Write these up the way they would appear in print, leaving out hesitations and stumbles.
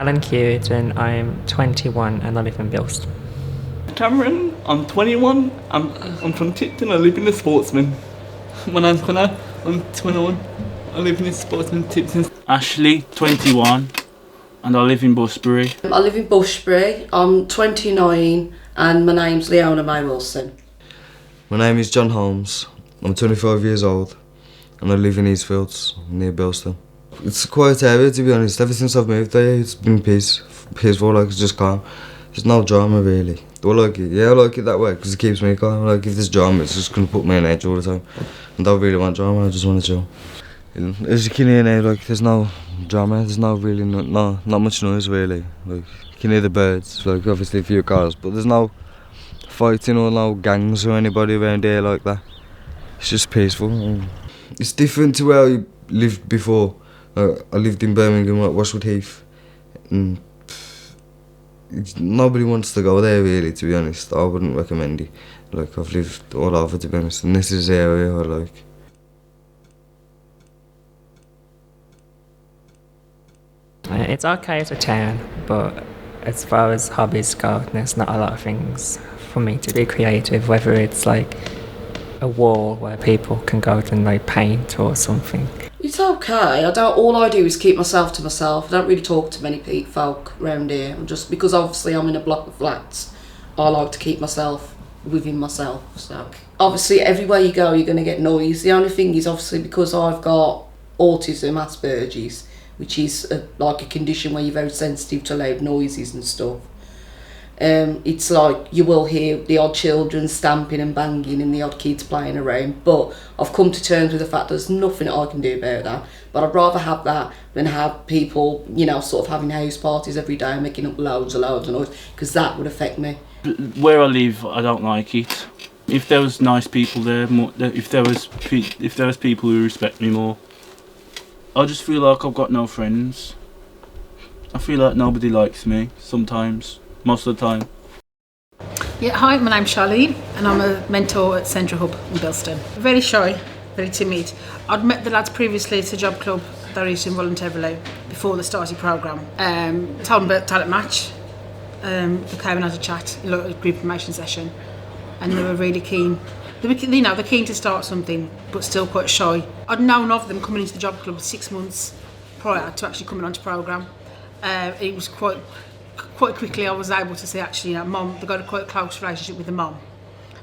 Alan Cute and I'm 21 and I live in Bilston. Cameron, I'm 21, I'm from Tipton, I live in the Sportsman. My name's Connor, I'm 21, I live in the Sportsman, Tipton. Ashley, 21, and I live in Busbury. I live in Busbury, I'm 29 and my name's Leona May Wilson. My name is John Holmes, I'm 25 years old and I live in Eastfields, near Bilston. It's a quiet area, to be honest. Ever since I've moved there, it's been peaceful, like it's just calm. There's no drama really. Do I like it? Yeah, I like it that way because it keeps me calm. Like if there's drama, it's just going to put me on edge all the time. I don't really want drama, I just want to chill. As you can hear now, like there's no drama, there's no really, not much noise really. Like you can hear the birds, like obviously a few cars, but there's no fighting or no gangs or anybody around here like that. It's just peaceful. It's different to where I lived before. I lived in Birmingham at Washwood Heath and nobody wants to go there really, to be honest. I wouldn't recommend it. Like I've lived all over, to be honest, and this is the area I like. It's okay as a town, but as far as hobbies go, there's not a lot of things for me to be creative, whether it's like a wall where people can go and like paint or something. It's okay. All I do is keep myself to myself. I don't really talk to many folk around here. Just because obviously I'm in a block of flats, I like to keep myself within myself. So obviously everywhere you go you're going to get noise. The only thing is obviously because I've got autism, Asperger's, which is like a condition where you're very sensitive to loud noises and stuff. It's like you will hear the odd children stamping and banging and the odd kids playing around, but I've come to terms with the fact there's nothing I can do about that. But I'd rather have that than have people, sort of having house parties every day and making up loads of noise, because that would affect me. Where I live, I don't like it. If there was nice people there, if there was people who respect me more, I just feel like I've got no friends. I feel like nobody likes me sometimes. Most of the time. Yeah, hi, my name's Charlene and I'm a mentor at Central Hub in Bilston. Very shy, very timid. I'd met the lads previously at a job club that I used to voluntarily before the starting programme. Told them about Talent Match. They came and had a chat, a group information session, and they were really keen. They're keen to start something, but still quite shy. I'd known of them coming into the job club 6 months prior to actually coming onto programme. It was quite quickly I was able to see actually, Mum, they got a quite close relationship with the mum,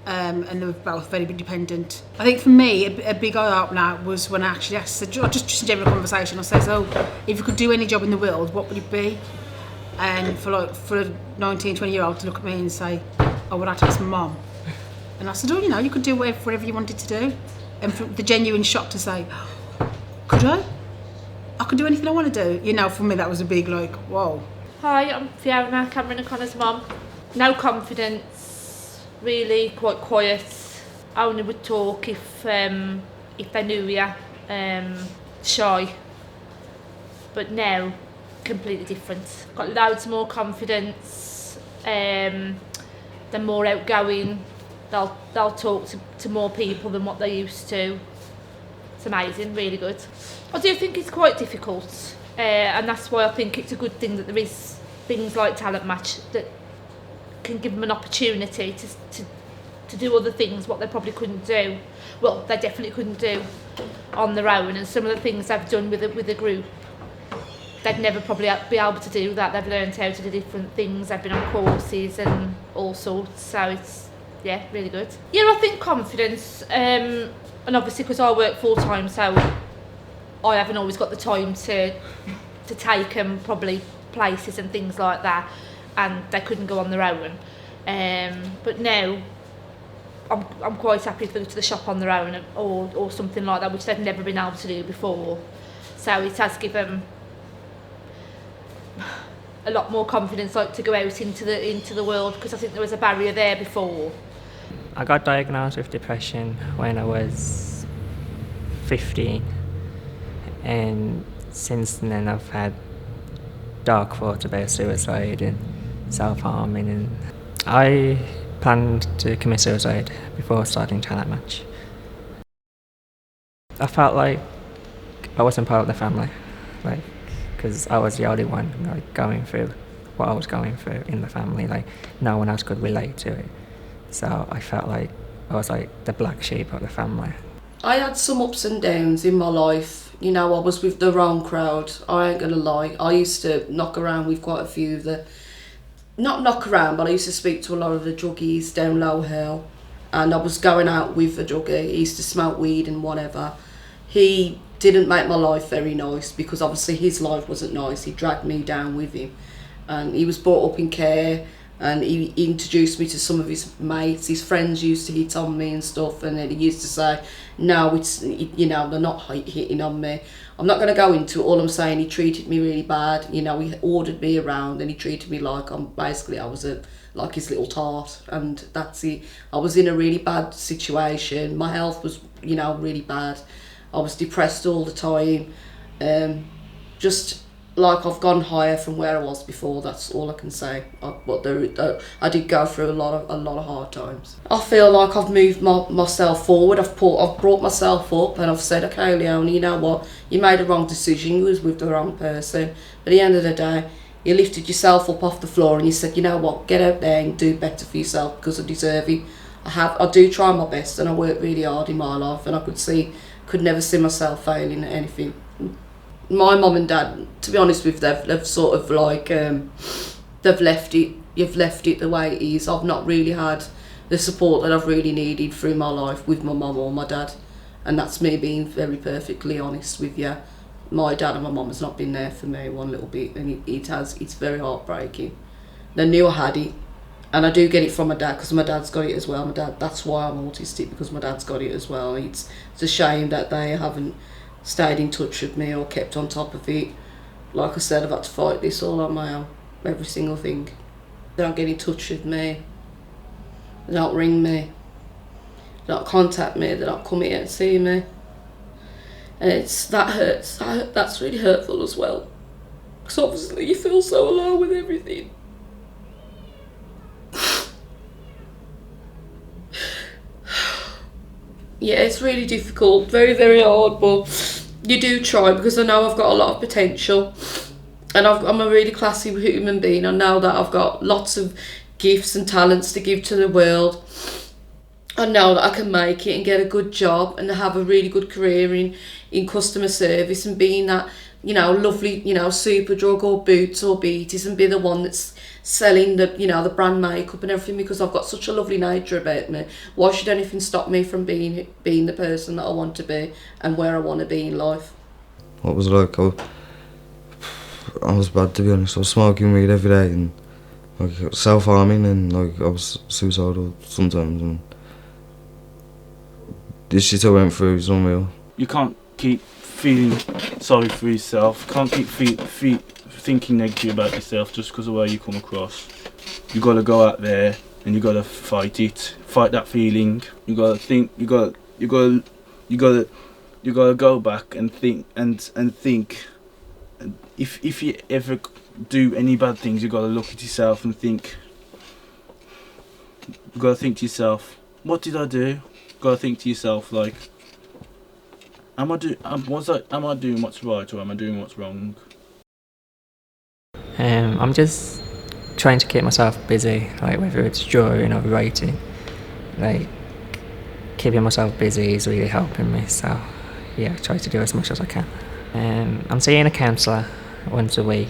and they were both very independent. I think for me a big eye opener was when I actually asked, just a general conversation, I said, if you could do any job in the world, what would it be? And for a 19-20-year-old to look at me and say, I would have to ask my mum. And I said, you could do whatever you wanted to do. And for the genuine shock to say, could I? I could do anything I want to do. For me that was a big whoa. Hi, I'm Fiona, Cameron and Connor's mum. No confidence, really quite quiet. Only would talk if they knew you. Shy. But now, completely different. Got loads more confidence. They're more outgoing. They'll talk to more people than what they used to. It's amazing, really good. I do think it's quite difficult. And that's why I think it's a good thing that there is things like Talent Match that can give them an opportunity to do other things what they probably couldn't do. Well, they definitely couldn't do on their own, and some of the things they've done with a group, they'd never probably be able to do that. They've learned how to do different things, they've been on courses and all sorts, so it's, really good. I think confidence, and obviously because I work full time, so I haven't always got the time to take them probably places and things like that, and they couldn't go on their own. But now I'm quite happy to go to the shop on their own or something like that, which they've never been able to do before. So it has given a lot more confidence to go out into the world, because I think there was a barrier there before. I got diagnosed with depression when I was 15. And since then I've had dark thoughts about suicide and self-harming, and I planned to commit suicide before starting Talent Match. I felt like I wasn't part of the family. because I was the only one like going through what I was going through in the family. Like no one else could relate to it, so I felt like I was like the black sheep of the family. I had some ups and downs in my life. You know, I was with the wrong crowd. I ain't gonna lie. I used to knock around with quite a few of the, not knock around, but I used to speak to a lot of the druggies down Low Hill. And I was going out with a druggie. He used to smoke weed and whatever. He didn't make my life very nice because obviously his life wasn't nice. He dragged me down with him. And he was brought up in care, and he introduced me to some of his mates. His friends used to hit on me and stuff, and then he used to say, no, it's, you know, they're not hitting on me. I'm not going to go into it. All I'm saying, he treated me really bad. You know, he ordered me around and he treated me like I was like his little tart, and that's it. I was in a really bad situation. My health was, you know, really bad. I was depressed all the time. Just like I've gone higher from where I was before. That's all I can say. I did go through a lot of hard times. I feel like I've moved myself forward. I've brought myself up, and I've said, okay, Leone, you know what? You made a wrong decision. You was with the wrong person. But at the end of the day, you lifted yourself up off the floor and you said, you know what? Get out there and do better for yourself because I deserve it. I do try my best, and I work really hard in my life, and I could never see myself failing at anything. My mum and dad, to be honest with you, they've sort of like, they've left it, you've left it the way it is. I've not really had the support that I've really needed through my life with my mum or my dad. And that's me being very perfectly honest with you. My dad and my mum has not been there for me one little bit, and it's very heartbreaking. They knew I had it, and I do get it from my dad because my dad's got it as well. That's why I'm autistic, because my dad's got it as well. It's a shame that they haven't stayed in touch with me or kept on top of it. Like I said, I've had to fight this all on my own, every single thing. They don't get in touch with me, they don't ring me, they don't contact me, they don't come here and see me. And that hurts, that's really hurtful as well. Because obviously you feel so alone with everything. Yeah, it's really difficult, very, very hard, but you do try, because I know I've got a lot of potential, and I'm a really classy human being. I know that I've got lots of gifts and talents to give to the world. I know that I can make it and get a good job and have a really good career in customer service, and being that, you know, lovely, you know, Superdrug or Boots or Beaties, and be the one that's selling the, you know, the brand makeup and everything, because I've got such a lovely nature about me. Why should anything stop me from being the person that I want to be and where I want to be in life? What was it like? I was bad, to be honest. I was smoking weed every day and like self-harming, and like I was suicidal sometimes, and this shit I went through is unreal. You can't keep feeling sorry for yourself. Can't keep thinking negative about yourself just because of the way you come across. You got to go out there and you got to fight it. Fight that feeling. You got to think. You got to go back and think and think. If you ever do any bad things, you got to look at yourself and think. You got to think to yourself, what did I do? You got to think to yourself, like, am I doing what's right, or am I doing what's wrong? I'm just trying to keep myself busy, like whether it's drawing or writing. Like keeping myself busy is really helping me. So yeah, I try to do as much as I can. I'm seeing a counsellor once a week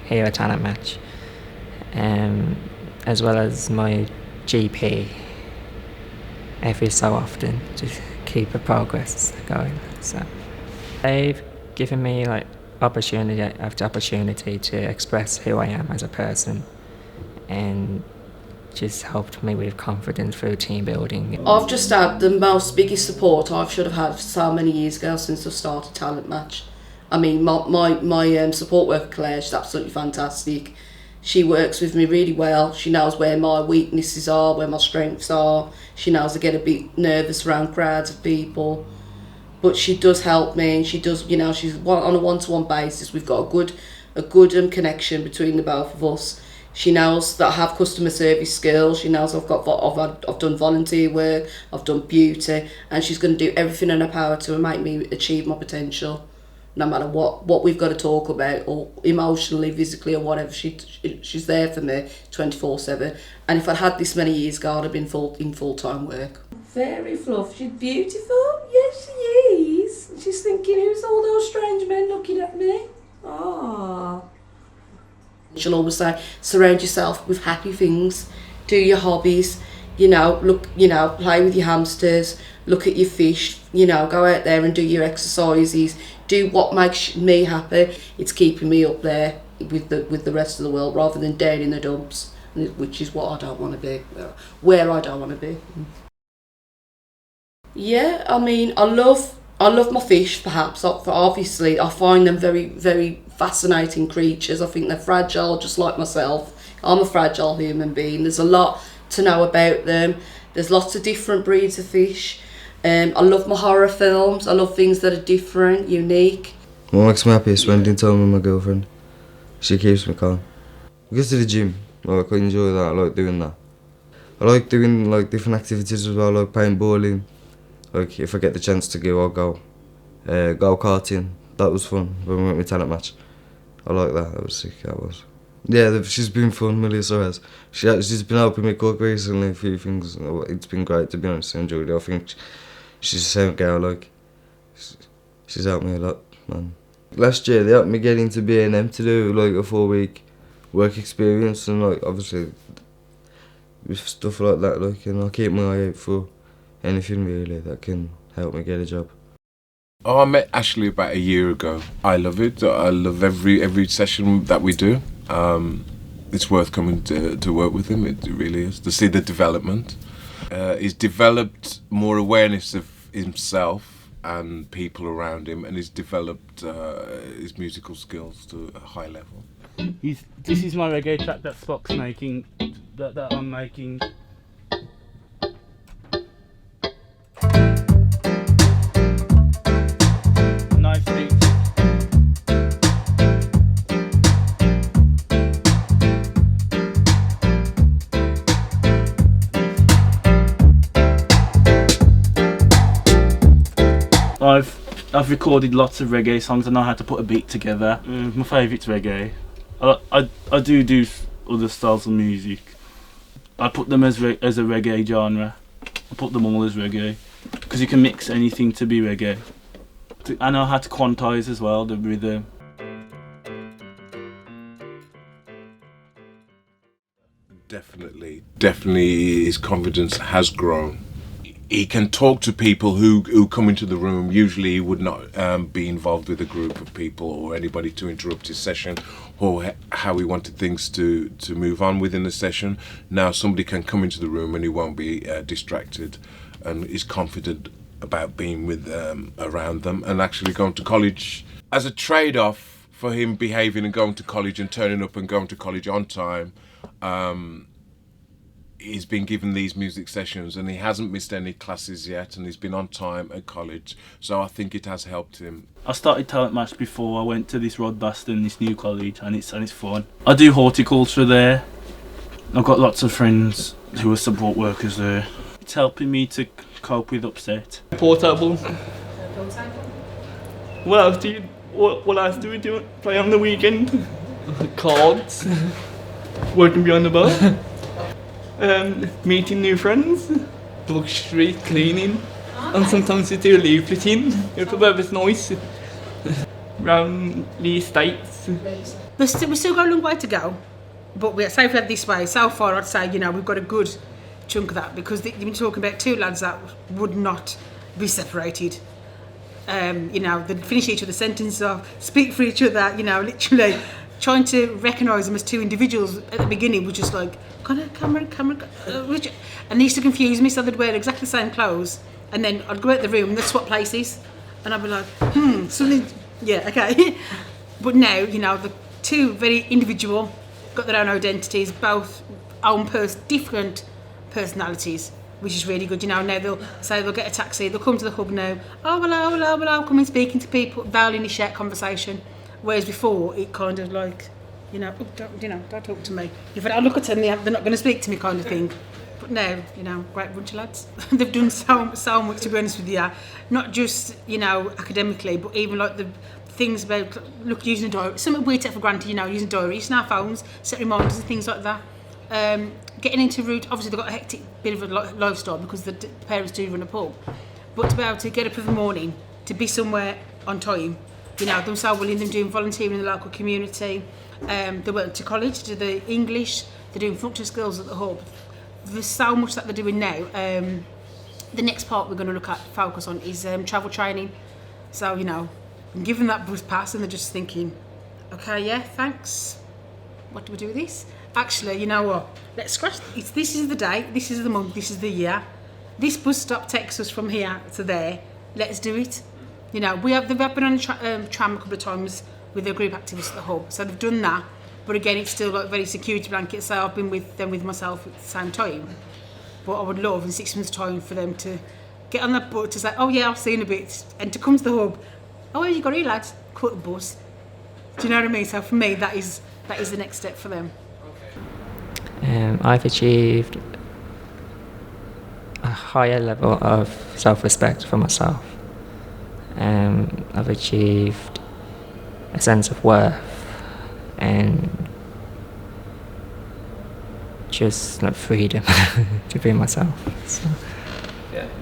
here at Talent Match, as well as my GP every so often to keep the progress going. So they've given me like opportunity after opportunity to express who I am as a person, and just helped me with confidence through team building. I've just had the biggest support I should have had so many years ago since I started Talent Match. I mean, my support worker Claire, she's absolutely fantastic. She works with me really well. She knows where my weaknesses are, where my strengths are. She knows I get a bit nervous around crowds of people, but she does help me, and she does, you know, she's on a one-to-one basis. We've got a good connection between the both of us. She knows that I have customer service skills. She knows I've done volunteer work, I've done beauty, and she's going to do everything in her power to make me achieve my potential. no matter what we've got to talk about, or emotionally, physically, or whatever. She's there for me 24/7. And if I'd had this many years ago, I'd have been in full-time work. Very fluff. She's beautiful. Yes, she is. She's thinking, who's all those strange men looking at me? Ah. She'll always say, surround yourself with happy things. Do your hobbies. Play with your hamsters. Look at your fish. Go out there and do your exercises. Do what makes me happy. It's keeping me up there with the rest of the world, rather than down in the dumps, which is what I don't want to be. Where I don't want to be. Yeah, I mean, I love my fish. Perhaps, obviously, I find them very, very fascinating creatures. I think they're fragile, just like myself. I'm a fragile human being. There's a lot to know about them. There's lots of different breeds of fish. I love my horror films. I love things that are different, unique. What makes me happy is spending time with my girlfriend. She keeps me calm. I go to the gym. I enjoy that. I like doing that. I like doing different activities as well, like paintballing. If I get the chance to go, I'll go. Go-karting. That was fun when we went to talent match. I like that. That was sick. That was. Yeah, she's been fun, Melissa has. She's been helping me cook recently, a few things. It's been great, to be honest. I enjoyed it. I think she's the same girl, she's helped me a lot, man. Last year, they helped me get into B&M to do, a 4-week work experience, and, obviously, with stuff like that, I keep my eye out for anything, really, that can help me get a job. Oh, I met Ashley about a year ago. I love it. I love every session that we do. It's worth coming to work with him. It really is, to see the development. He's developed more awareness of himself and people around him, and he's developed his musical skills to a high level. This is my reggae track that Spock's making, that I'm making. Nice beat. I've recorded lots of reggae songs. I know how to put a beat together. My favourite's reggae. I do other styles of music. I put them as a reggae genre. I put them all as reggae because you can mix anything to be reggae. I know how to quantize as well, the rhythm. Definitely his confidence has grown. He can talk to people who come into the room. Usually he would not be involved with a group of people or anybody to interrupt his session, or how he wanted things to move on within the session. Now somebody can come into the room and he won't be distracted, and is confident about being with around them, and actually going to college. As a trade-off for him behaving and going to college and turning up and going to college on time, he's been given these music sessions and he hasn't missed any classes yet, and he's been on time at college, so I think it has helped him. I started talent match before I went to this Rodbaston, this new college, and it's fun. I do horticulture there. I've got lots of friends who are support workers there. It's helping me to cope with upset. Portable. What else do we do? Play on the weekend? Cards. Working behind the bar. Meeting new friends. Book street cleaning. And sometimes we do leafleting if the weather's nice. Round the estates. We've still got a long way to go, but we're so far this way. So far, I'd say we've got a good chunk of that, because you've been talking about two lads that would not be separated. They'd finish each other's sentences off, speak for each other. Literally trying to recognise them as two individuals at the beginning was just like, camera, and they used to confuse me. So they'd wear exactly the same clothes, and then I'd go out the room and they'd swap places, and I'd be like, something, yeah, okay. But now, the two very individual, got their own identities, both own different personalities, which is really good. Now they'll say they'll get a taxi, they'll come to the hub now, oh hello, come in speaking to people, they'll initiate conversation. Whereas before, it kind of like, don't talk to me. If I look at them, they're not going to speak to me, kind of thing. But now, great bunch of lads. They've done so much, to be honest with you. Not just, academically, but even like the things about using a diary. Something we take for granted, using diaries, using our phones, set reminders and things like that. Getting into route, obviously they've got a hectic bit of a lifestyle because the parents do run a pub, but to be able to get up in the morning, to be somewhere on time, them so willing, them doing volunteering in the local community, they went to college to do the English, they're doing functional skills at the hub. There's so much that they're doing now. The next part we're going to focus on is travel training. So, I'm giving that bus pass and they're just thinking, okay, yeah, thanks. What do we do with this? Actually, you know what? Let's scratch. This is the day, this is the month, this is the year. This bus stop takes us from here to there. Let's do it. They've been on a tram a couple of times with their group activists at the hub, so they've done that. But again, it's still like very security blanket. So I've been with them with myself at the same time. But I would love in 6 months' time for them to get on that bus to say, oh yeah, I've seen a bit, and to come to the hub. Oh, you got here, lads. Caught the bus. Do you know what I mean? So for me, that is the next step for them. I've achieved a higher level of self-respect for myself. I've achieved a sense of worth and just like freedom to be myself. So.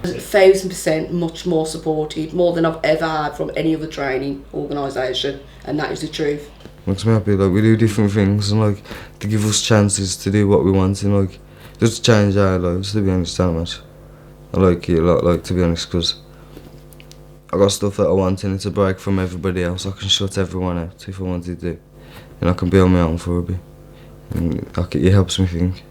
1,000% much more supported, more than I've ever had from any other training organisation, and that is the truth. Makes me happy, we do different things and they give us chances to do what we want and just change our lives, to be honest, that much. I like it a lot, to be honest, because I got stuff that I want and it's a break from everybody else. I can shut everyone out if I wanted to, and I can be on my own for a bit. And it helps me think.